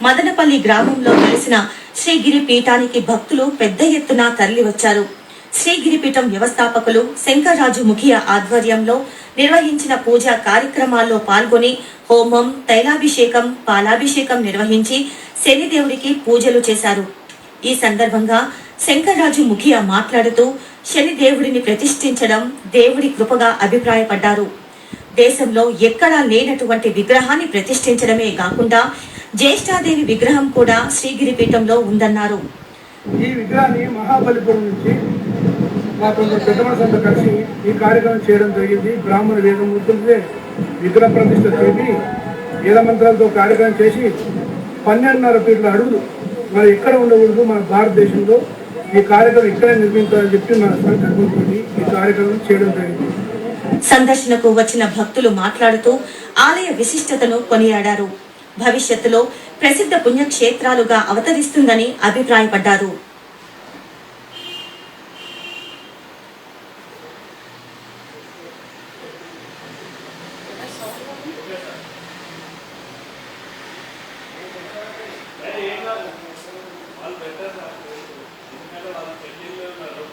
మదనపల్లి గ్రామంలో వెలిసిన శ్రీగిరి పీఠానికి భక్తులు పెద్ద ఎత్తున తరలివచ్చారు. శ్రీగిరిపీఠం వ్యవస్థాపకులు శంకర్రాజు ముఖియా ఆధ్వర్యంలో నిర్వహించిన పూజా కార్యక్రమాల్లో పాల్గొని హోమం, తైలాభిషేకం, పాలాభిషేకం నిర్వహించి శనిదేవుడికి పూజలు చేశారు. ఈ సందర్భంగా శంకర్రాజు ముఖియా మాట్లాడుతూ శనిదేవుడిని ప్రతిష్ఠించడం దేవుడి కృపగా అభిప్రాయపడ్డారు. దేశంలో ఎక్కడా లేనటువంటి విగ్రహాన్ని ప్రతిష్ఠించడమే కాకుండా జ్యేష్ఠాదేవి విగ్రహం కూడా శ్రీగిరిపీఠంలో ఉందన్నారు. ఈ విగ్రహాన్ని మహాబలిపురం నుంచి మా కొందరు పెద్ద మనుషులతో కలిసి ఈ కార్యక్రమం చేయడం జరిగింది. బ్రాహ్మణ వేదమూర్తులే విగ్రహ ప్రతిష్ఠ చేసి వేద మంత్రాలతో కార్యక్రమం చేసి 12.5 ఫీట్ల అడుగులు మరి ఎక్కడ ఉండకూడదు, మన భారతదేశంలో ఈ కార్యక్రమం ఇక్కడే నిర్మించాలని చెప్పి మన సంకల్పంతో ఈ కార్యక్రమం చేయడం జరిగింది. సందర్శనకు వచ్చిన భక్తులు మాట్లాడుతూ ఆలయ విశిష్టతను కొనియాడారు. భవిష్యత్తులో ప్రసిద్ధ పుణ్యక్షేత్రాలుగా అవతరిస్తుందని అభిప్రాయపడ్డారు. వాళ్ళు పెట్టారు ఎందుకంటే వాళ్ళ పెళ్ళిళ్ళు ఉన్నారు